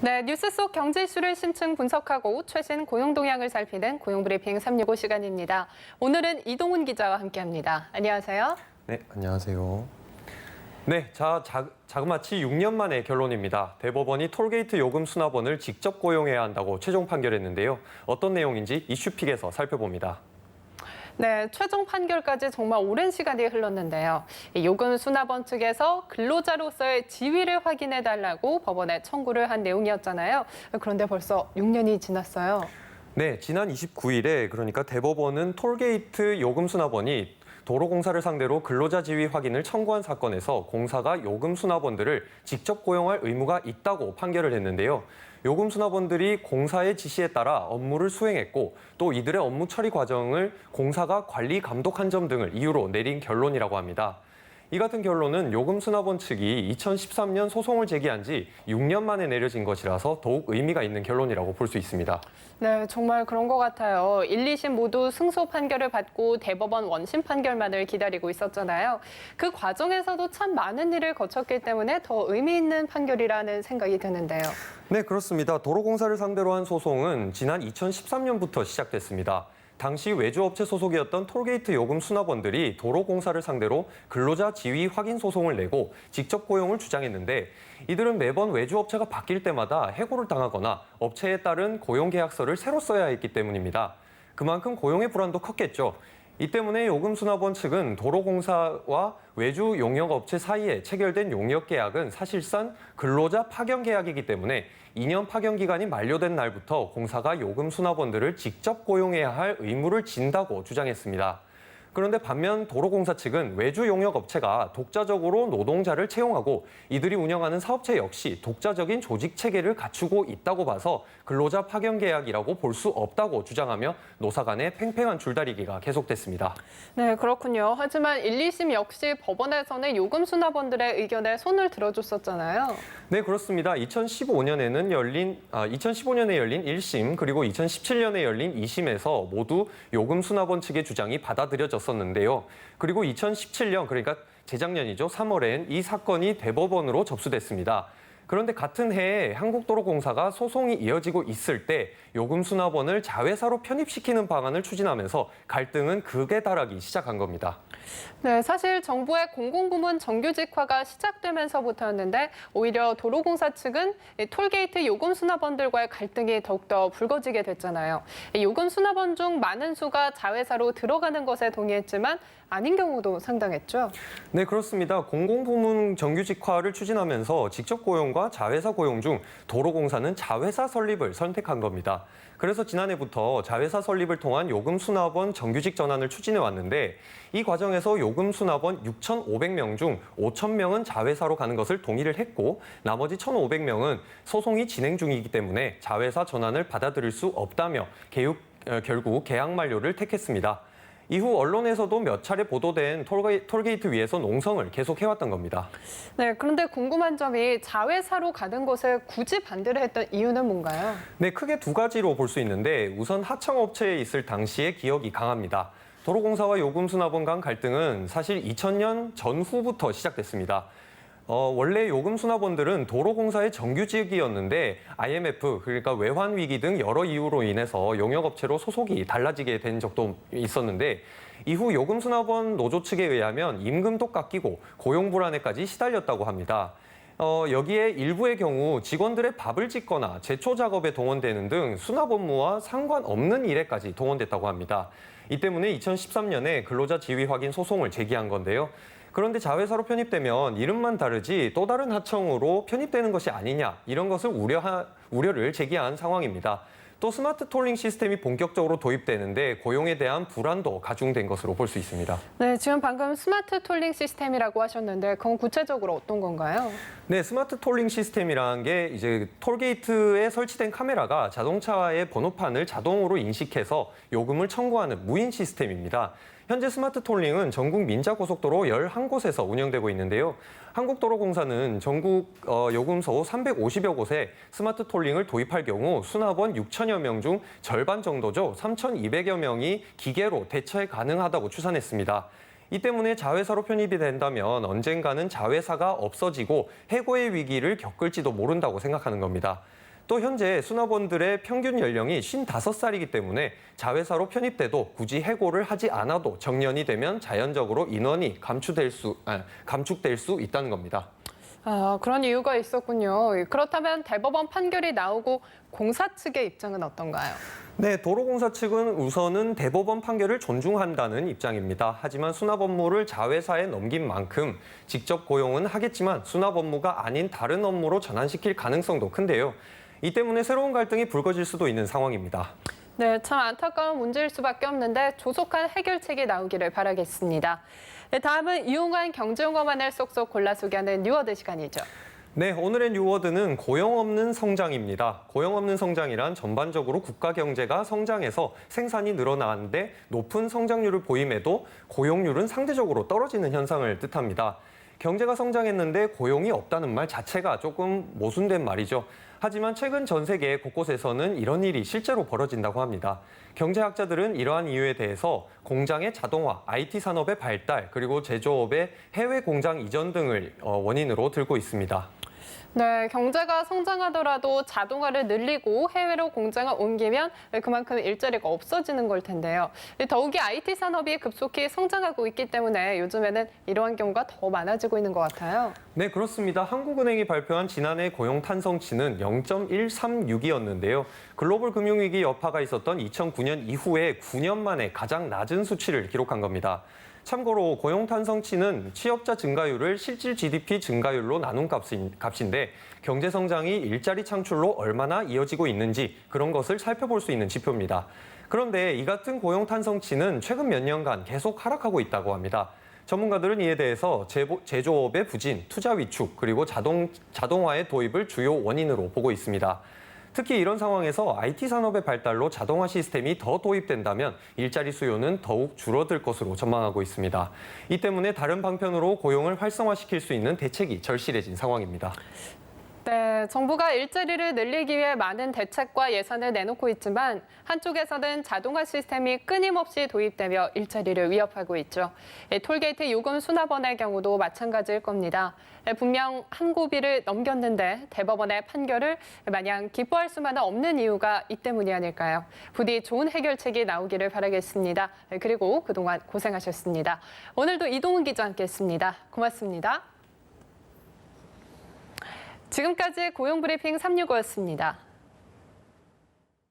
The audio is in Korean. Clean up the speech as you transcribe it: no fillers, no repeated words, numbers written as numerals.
네, 뉴스 속 경제 이슈를 심층 분석하고 최신 고용 동향을 살피는 고용브리핑 365 시간입니다. 오늘은 이동훈 기자와 함께합니다. 안녕하세요. 네, 안녕하세요. 네, 자그마치 6년 만의 결론입니다. 대법원이 톨게이트 요금 수납원을 직접 고용해야 한다고 최종 판결했는데요. 어떤 내용인지 이슈픽에서 살펴봅니다. 네, 최종 판결까지 정말 오랜 시간이 흘렀는데요. 요금 수납원 측에서 근로자로서의 지위를 확인해달라고 법원에 청구를 한 내용이었잖아요. 그런데 벌써 6년이 지났어요. 네, 지난 29일에 그러니까 대법원은 톨게이트 요금 수납원이 도로공사를 상대로 근로자 지위 확인을 청구한 사건에서 공사가 요금 수납원들을 직접 고용할 의무가 있다고 판결을 했는데요. 요금 수납원들이 공사의 지시에 따라 업무를 수행했고 또 이들의 업무 처리 과정을 공사가 관리 감독한 점 등을 이유로 내린 결론이라고 합니다. 이 같은 결론은 요금 수납원 측이 2013년 소송을 제기한 지 6년 만에 내려진 것이라서 더욱 의미가 있는 결론이라고 볼 수 있습니다. 네, 정말 그런 것 같아요. 1, 2심 모두 승소 판결을 받고 대법원 원심 판결만을 기다리고 있었잖아요. 그 과정에서도 참 많은 일을 거쳤기 때문에 더 의미 있는 판결이라는 생각이 드는데요. 네, 그렇습니다. 도로공사를 상대로 한 소송은 지난 2013년부터 시작됐습니다. 당시 외주업체 소속이었던 톨게이트 요금 수납원들이 도로공사를 상대로 근로자 지위 확인 소송을 내고 직접 고용을 주장했는데 이들은 매번 외주업체가 바뀔 때마다 해고를 당하거나 업체에 따른 고용계약서를 새로 써야 했기 때문입니다. 그만큼 고용의 불안도 컸겠죠. 이 때문에 요금 수납원 측은 도로공사와 외주 용역업체 사이에 체결된 용역계약은 사실상 근로자 파견 계약이기 때문에 2년 파견 기간이 만료된 날부터 공사가 요금 수납원들을 직접 고용해야 할 의무를 진다고 주장했습니다. 그런데 반면 도로공사 측은 외주 용역업체가 독자적으로 노동자를 채용하고 이들이 운영하는 사업체 역시 독자적인 조직 체계를 갖추고 있다고 봐서 근로자 파견 계약이라고 볼 수 없다고 주장하며 노사 간의 팽팽한 줄다리기가 계속됐습니다. 네, 그렇군요. 하지만 1, 2심 역시 법원에서는 요금 수납원들의 의견에 손을 들어줬었잖아요. 네, 그렇습니다. 2015년에 열린 1심 그리고 2017년에 열린 2심에서 모두 요금 수납원 측의 주장이 받아들여졌었는데요. 그리고 2017년 그러니까 재작년이죠. 3월엔 이 사건이 대법원으로 접수됐습니다. 그런데 같은 해에 한국도로공사가 소송이 이어지고 있을 때 요금 수납원을 자회사로 편입시키는 방안을 추진하면서 갈등은 극에 달하기 시작한 겁니다. 네, 사실 정부의 공공부문 정규직화가 시작되면서부터였는데 오히려 도로공사 측은 톨게이트 요금 수납원들과의 갈등이 더욱더 불거지게 됐잖아요. 요금 수납원 중 많은 수가 자회사로 들어가는 것에 동의했지만 아닌 경우도 상당했죠. 네, 그렇습니다. 공공부문 정규직화를 추진하면서 직접 고용과 자회사 고용 중 도로공사는 자회사 설립을 선택한 겁니다. 그래서 지난해부터 자회사 설립을 통한 요금 수납원 정규직 전환을 추진해 왔는데 이 과정에서 요금 수납원 6,500명 중 5,000명은 자회사로 가는 것을 동의를 했고 나머지 1,500명은 소송이 진행 중이기 때문에 자회사 전환을 받아들일 수 없다며 결국 계약 만료를 택했습니다. 이후 언론에서도 몇 차례 보도된 톨게이트 위에서 농성을 계속해왔던 겁니다. 네, 그런데 궁금한 점이 자회사로 가는 것에 굳이 반대를 했던 이유는 뭔가요? 네, 크게 두 가지로 볼 수 있는데 우선 하청업체에 있을 당시의 기억이 강합니다. 도로공사와 요금수납원 간 갈등은 사실 2000년 전후부터 시작됐습니다. 원래 요금 수납원들은 도로공사의 정규직이었는데 IMF, 그러니까 외환 위기 등 여러 이유로 인해서 용역업체로 소속이 달라지게 된 적도 있었는데 이후 요금 수납원 노조 측에 의하면 임금도 깎이고 고용 불안에까지 시달렸다고 합니다. 여기에 일부의 경우 직원들의 밥을 짓거나 제초 작업에 동원되는 등 수납 업무와 상관없는 일에까지 동원됐다고 합니다. 이 때문에 2013년에 근로자 지위 확인 소송을 제기한 건데요. 그런데 자회사로 편입되면 이름만 다르지 또 다른 하청으로 편입되는 것이 아니냐 이런 것을 우려를 제기한 상황입니다. 또 스마트 톨링 시스템이 본격적으로 도입되는데 고용에 대한 불안도 가중된 것으로 볼 수 있습니다. 네, 지금 방금 스마트 톨링 시스템이라고 하셨는데 그건 구체적으로 어떤 건가요? 네, 스마트 톨링 시스템이라는 게 이제 톨게이트에 설치된 카메라가 자동차의 번호판을 자동으로 인식해서 요금을 청구하는 무인 시스템입니다. 현재 스마트 톨링은 전국 민자고속도로 11곳에서 운영되고 있는데요. 한국도로공사는 전국 요금소 350여 곳에 스마트 톨링을 도입할 경우 수납원 6천여 명 중 절반 정도죠. 3,200여 명이 기계로 대체 가능하다고 추산했습니다. 이 때문에 자회사로 편입이 된다면 언젠가는 자회사가 없어지고 해고의 위기를 겪을지도 모른다고 생각하는 겁니다. 또 현재 수납원들의 평균 연령이 55살이기 때문에 자회사로 편입돼도 굳이 해고를 하지 않아도 정년이 되면 자연적으로 인원이 감축될 수 있다는 겁니다. 아, 그런 이유가 있었군요. 그렇다면 대법원 판결이 나오고 공사 측의 입장은 어떤가요? 네, 도로공사 측은 우선은 대법원 판결을 존중한다는 입장입니다. 하지만 수납 업무를 자회사에 넘긴 만큼 직접 고용은 하겠지만 수납 업무가 아닌 다른 업무로 전환시킬 가능성도 큰데요. 이 때문에 새로운 갈등이 불거질 수도 있는 상황입니다. 네, 참 안타까운 문제일 수밖에 없는데 조속한 해결책이 나오기를 바라겠습니다. 네, 다음은 이용한 경제용어만을 쏙쏙 골라 소개하는 뉴워드 시간이죠. 네, 오늘의 뉴워드는 고용 없는 성장입니다. 고용 없는 성장이란 전반적으로 국가 경제가 성장해서 생산이 늘어나는데 높은 성장률을 보임에도 고용률은 상대적으로 떨어지는 현상을 뜻합니다. 경제가 성장했는데 고용이 없다는 말 자체가 조금 모순된 말이죠. 하지만 최근 전 세계 곳곳에서는 이런 일이 실제로 벌어진다고 합니다. 경제학자들은 이러한 이유에 대해서 공장의 자동화, IT 산업의 발달, 그리고 제조업의 해외 공장 이전 등을 원인으로 들고 있습니다. 네, 경제가 성장하더라도 자동화를 늘리고 해외로 공장을 옮기면 그만큼 일자리가 없어지는 걸 텐데요. 더욱이 IT 산업이 급속히 성장하고 있기 때문에 요즘에는 이러한 경우가 더 많아지고 있는 것 같아요. 네, 그렇습니다. 한국은행이 발표한 지난해 고용 탄성치는 0.136이었는데요. 글로벌 금융위기 여파가 있었던 2009년 이후에 9년 만에 가장 낮은 수치를 기록한 겁니다. 참고로 고용 탄성치는 취업자 증가율을 실질 GDP 증가율로 나눈 값인데 경제 성장이 일자리 창출로 얼마나 이어지고 있는지 그런 것을 살펴볼 수 있는 지표입니다. 그런데 이 같은 고용 탄성치는 최근 몇 년간 계속 하락하고 있다고 합니다. 전문가들은 이에 대해서 제조업의 부진, 투자 위축, 그리고 자동화의 도입을 주요 원인으로 보고 있습니다. 특히 이런 상황에서 IT 산업의 발달로 자동화 시스템이 더 도입된다면 일자리 수요는 더욱 줄어들 것으로 전망하고 있습니다. 이 때문에 다른 방편으로 고용을 활성화시킬 수 있는 대책이 절실해진 상황입니다. 네, 정부가 일자리를 늘리기 위해 많은 대책과 예산을 내놓고 있지만 한쪽에서는 자동화 시스템이 끊임없이 도입되며 일자리를 위협하고 있죠. 톨게이트 요금 수납원의 경우도 마찬가지일 겁니다. 분명 한 고비를 넘겼는데 대법원의 판결을 마냥 기뻐할 수만은 없는 이유가 이 때문이 아닐까요? 부디 좋은 해결책이 나오기를 바라겠습니다. 그리고 그동안 고생하셨습니다. 오늘도 이동훈 기자 함께했습니다. 고맙습니다. 지금까지 고용브리핑 365였습니다.